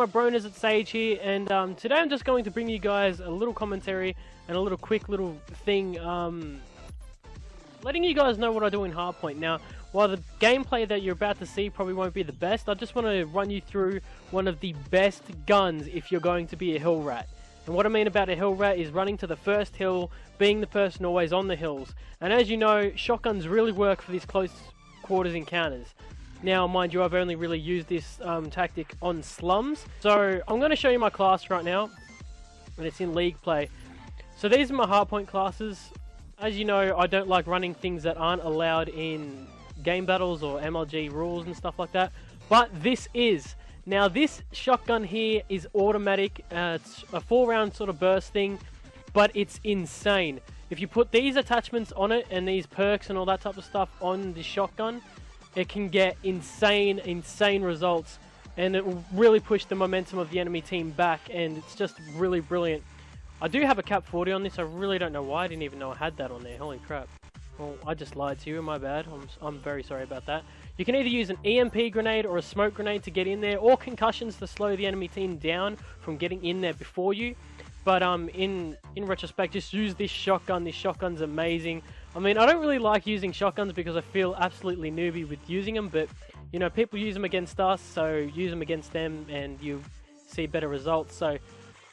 my broners at Sage here, and today I'm just going to bring you guys a little commentary and a little quick little thing, letting you guys know what I do in Hardpoint. Now, while the gameplay that you're about to see probably won't be the best, I just want to run you through one of the best guns if you're going to be a hill rat. And what I mean about a hill rat is running to the first hill, being the person always on the hills. And as you know, shotguns really work for these close quarters encounters. Now, mind you, I've only really used this tactic on slums. So, I'm going to show you my class right now, and it's in League play. So, these are my hardpoint classes. As you know, I don't like running things that aren't allowed in game battles or MLG rules and stuff like that. But this is. Now, this shotgun here is automatic. It's a 4-round sort of burst thing, but it's insane. If you put these attachments on it and these perks and all that type of stuff on the shotgun, it can get insane results, and it will really push the momentum of the enemy team back, and it's just really brilliant. I do have a cap 40 on this. I really don't know why. I didn't even know I had that on there. Holy crap. Well, I just lied to you. My bad. I'm very sorry about that. You can either use an EMP grenade or a smoke grenade to get in there, or concussions to slow the enemy team down from getting in there before you. But in retrospect, just use this shotgun. This shotgun's amazing. I mean, I don't really like using shotguns because I feel absolutely newbie with using them, but, you know, people use them against us, so use them against them and you see better results. So,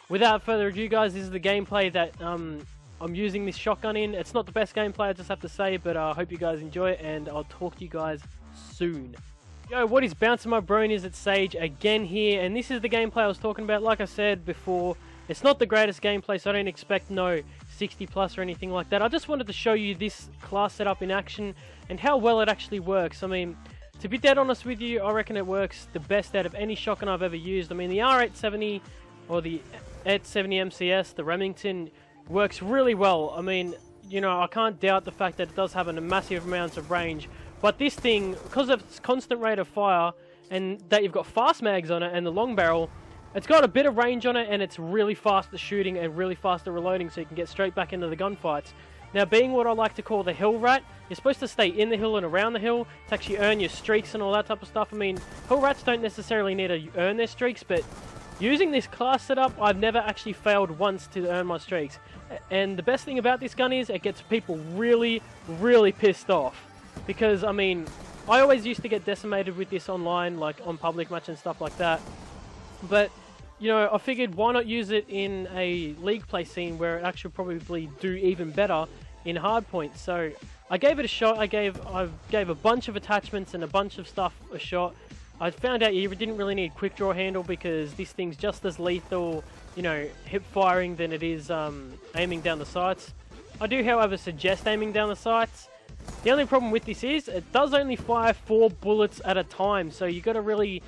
without further ado, guys, this is the gameplay that I'm using this shotgun in. It's not the best gameplay, I just have to say, but I hope you guys enjoy it, and I'll talk to you guys soon. Yo, what is bouncing my bronies at Sage again here, and this is the gameplay I was talking about. Like I said before, it's not the greatest gameplay, so I don't expect no 60 plus or anything like that. I just wanted to show you this class setup in action and how well it actually works. I mean, to be dead honest with you, I reckon it works the best out of any shotgun I've ever used. I mean, the R870 or the 870 MCS, the Remington, works really well. I mean, you know, I can't doubt the fact that it does have a massive amount of range, but this thing, because of its constant rate of fire and that you've got fast mags on it and the long barrel, it's got a bit of range on it, and it's really fast at shooting and really fast at reloading, so you can get straight back into the gunfights. Now, being what I like to call the hill rat, you're supposed to stay in the hill and around the hill to actually earn your streaks and all that type of stuff. I mean, hill rats don't necessarily need to earn their streaks, but using this class setup, I've never actually failed once to earn my streaks. And the best thing about this gun is it gets people really pissed off. Because, I mean, I always used to get decimated with this online, like on public match and stuff like that. But, you know, I figured why not use it in a league play scene where it actually probably do even better in hardpoint. So I gave it a shot. I gave a bunch of attachments and a bunch of stuff a shot. I found out you didn't really need quick draw handle because this thing's just as lethal, you know, hip firing than it is aiming down the sights. I do, however, suggest aiming down the sights. The only problem with this is it does only fire 4 bullets at a time, so you got to really...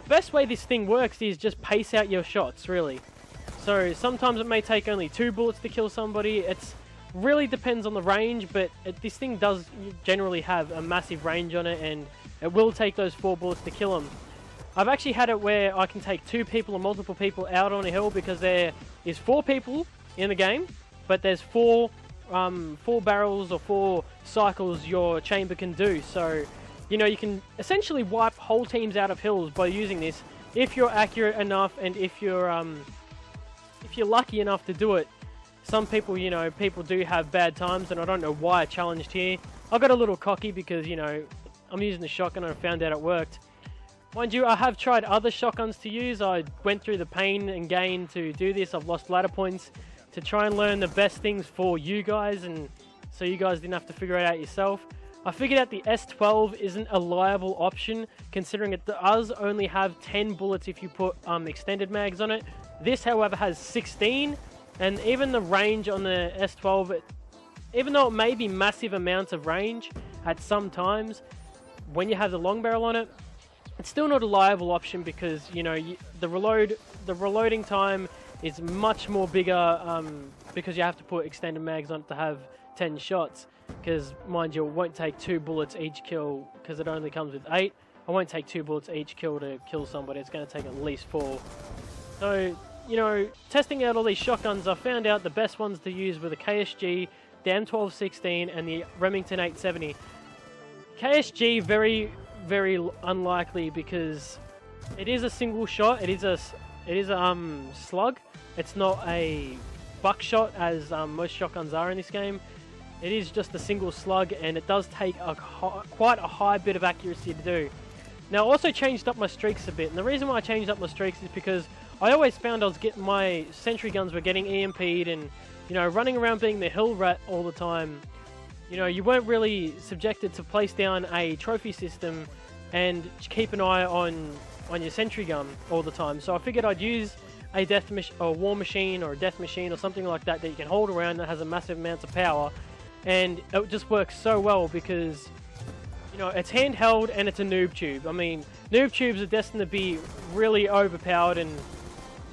The best way this thing works is just pace out your shots, really. So sometimes it may take only 2 bullets to kill somebody. It really depends on the range, but this thing does generally have a massive range on it, and it will take those 4 bullets to kill them. I've actually had it where I can take 2 people or multiple people out on a hill because there is 4 people in the game, but there's 4 barrels or 4 cycles your chamber can do. So, you know, you can essentially wipe whole teams out of hills by using this if you're accurate enough and if you're lucky enough to do it. Some people, you know, people do have bad times, and I don't know why I challenged here. I got a little cocky because, you know, I'm using the shotgun and I found out it worked. Mind you, I have tried other shotguns to use. I went through the pain and gain to do this. I've lost ladder points to try and learn the best things for you guys, and so you guys didn't have to figure it out yourself. I figured out the S12 isn't a liable option, considering it does only have 10 bullets if you put extended mags on it. This, however, has 16, and even the range on the S12, even though it may be massive amounts of range at some times, when you have the long barrel on it, it's still not a liable option because, you know, the reloading time is much more bigger because you have to put extended mags on it to have 10 shots. Because, mind you, it won't take 2 bullets each kill because it only comes with 8. I won't take 2 bullets each kill to kill somebody. It's going to take at least 4. So, you know, testing out all these shotguns, I found out the best ones to use were the KSG, the M1216, and the Remington 870. KSG, very unlikely because It is a single shot. It is a slug. It's not a buckshot as most shotguns are in this game. It is just a single slug, and it does take quite a high bit of accuracy to do. Now, I also changed up my streaks a bit, and the reason why I changed up my streaks is because I always found I was getting my sentry guns were getting EMP'd, and running around being the hill rat all the time. You weren't really subjected to place down a trophy system and keep an eye on your sentry gun all the time. So I figured I'd use a war machine or a death machine or something like that that you can hold around that has a massive amount of power, and it just works so well because it's handheld and it's a noob tube. I mean, noob tubes are destined to be really overpowered, and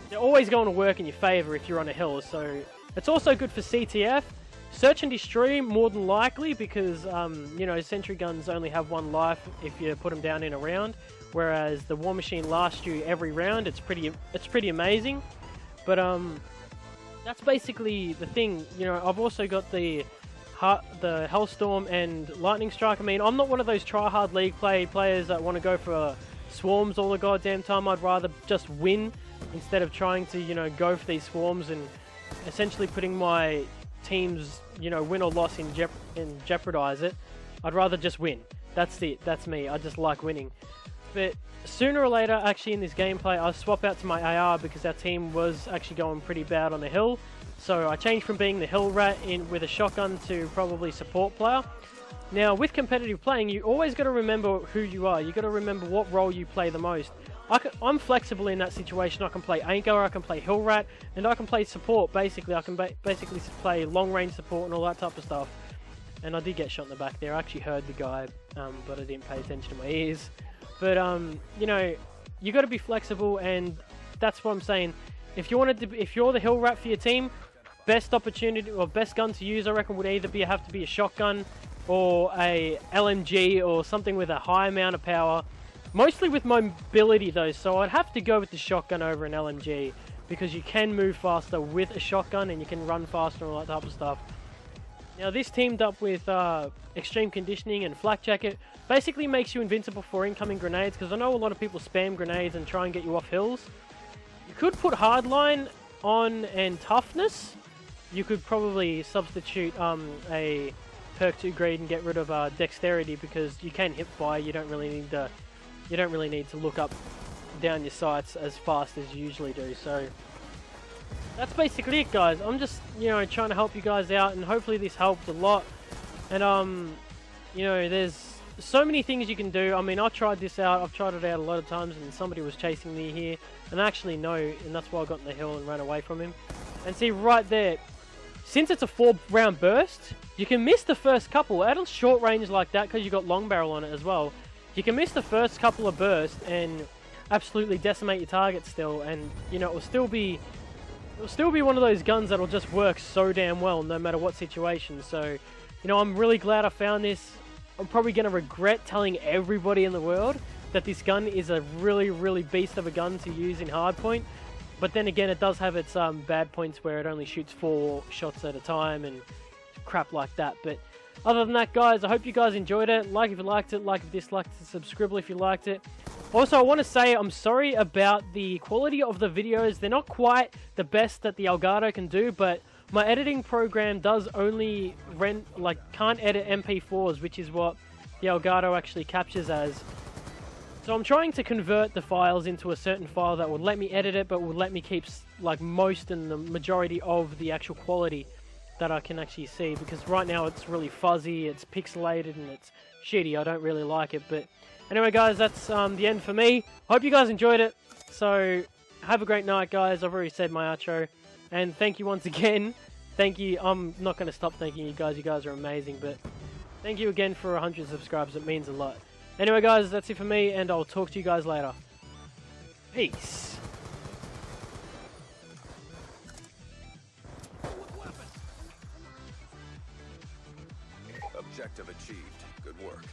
they're always going to work in your favor if you're on a hill. So it's also good for CTF. Search and destroy more than likely because, sentry guns only have one life if you put them down in a round, whereas the war machine lasts you every round. It's pretty amazing. But that's basically the thing. I've also got the Hellstorm and Lightning Strike. I mean, I'm not one of those try-hard league players that want to go for swarms all the goddamn time. I'd rather just win instead of trying to, go for these swarms and essentially putting my team's, win or loss in jeopardize it. I'd rather just win. That's it. That's me. I just like winning. But sooner or later, actually in this gameplay, I swap out to my AR because our team was actually going pretty bad on the hill. So I changed from being the hill rat with a shotgun to probably support player. Now, with competitive playing, you always got to remember who you are. You got to remember what role you play the most. I'm flexible in that situation. I can play anchor, I can play hill rat, and I can play support. Basically, I can basically play long range support and all that type of stuff. And I did get shot in the back there. I actually heard the guy, but I didn't pay attention to my ears. But you got to be flexible, and that's what I'm saying. If you're the hill rat for your team, best opportunity or best gun to use, I reckon, would either have to be a shotgun or a LMG or something with a high amount of power. Mostly with mobility though, so I'd have to go with the shotgun over an LMG because you can move faster with a shotgun and you can run faster and all that type of stuff. Now this teamed up with extreme conditioning and flak jacket basically makes you invincible for incoming grenades, because I know a lot of people spam grenades and try and get you off hills. You could put hardline on and toughness. You could probably substitute a perk 2 grade and get rid of dexterity, because you can hip fire. You don't really need to look up down your sights as fast as you usually do. So that's basically it, guys. I'm just trying to help you guys out, and hopefully this helped a lot. And there's so many things you can do. I mean, I tried this out. I've tried it out a lot of times, and somebody was chasing me here, and I actually know, and that's why I got in the hill and ran away from him. And see right there, since it's a 4-round burst, you can miss the first couple at a short range like that because you got long barrel on it as well. You can miss the first couple of bursts and absolutely decimate your target still, and it'll still be one of those guns that'll just work so damn well no matter what situation. So I'm really glad I found this. I'm probably going to regret telling everybody in the world that this gun is a really beast of a gun to use in hardpoint. But then again, it does have its bad points where it only shoots 4 shots at a time and crap like that. But other than that, guys, I hope you guys enjoyed it. Like if you liked it, like if you disliked it, subscribe if you liked it. Also, I want to say I'm sorry about the quality of the videos. They're not quite the best that the Elgato can do, but my editing program does only can't edit MP4s, which is what the Elgato actually captures as. So I'm trying to convert the files into a certain file that will let me edit it, but will let me keep most and the majority of the actual quality that I can actually see, because right now it's really fuzzy, it's pixelated, and it's shitty. I don't really like it. But anyway, guys, that's the end for me. Hope you guys enjoyed it. So have a great night, guys. I've already said my outro, and thank you once again. Thank you. I'm not going to stop thanking you guys. You guys are amazing. But thank you again for 100 subscribers. It means a lot. Anyway, guys, that's it for me, and I'll talk to you guys later. Peace. Objective achieved. Good work.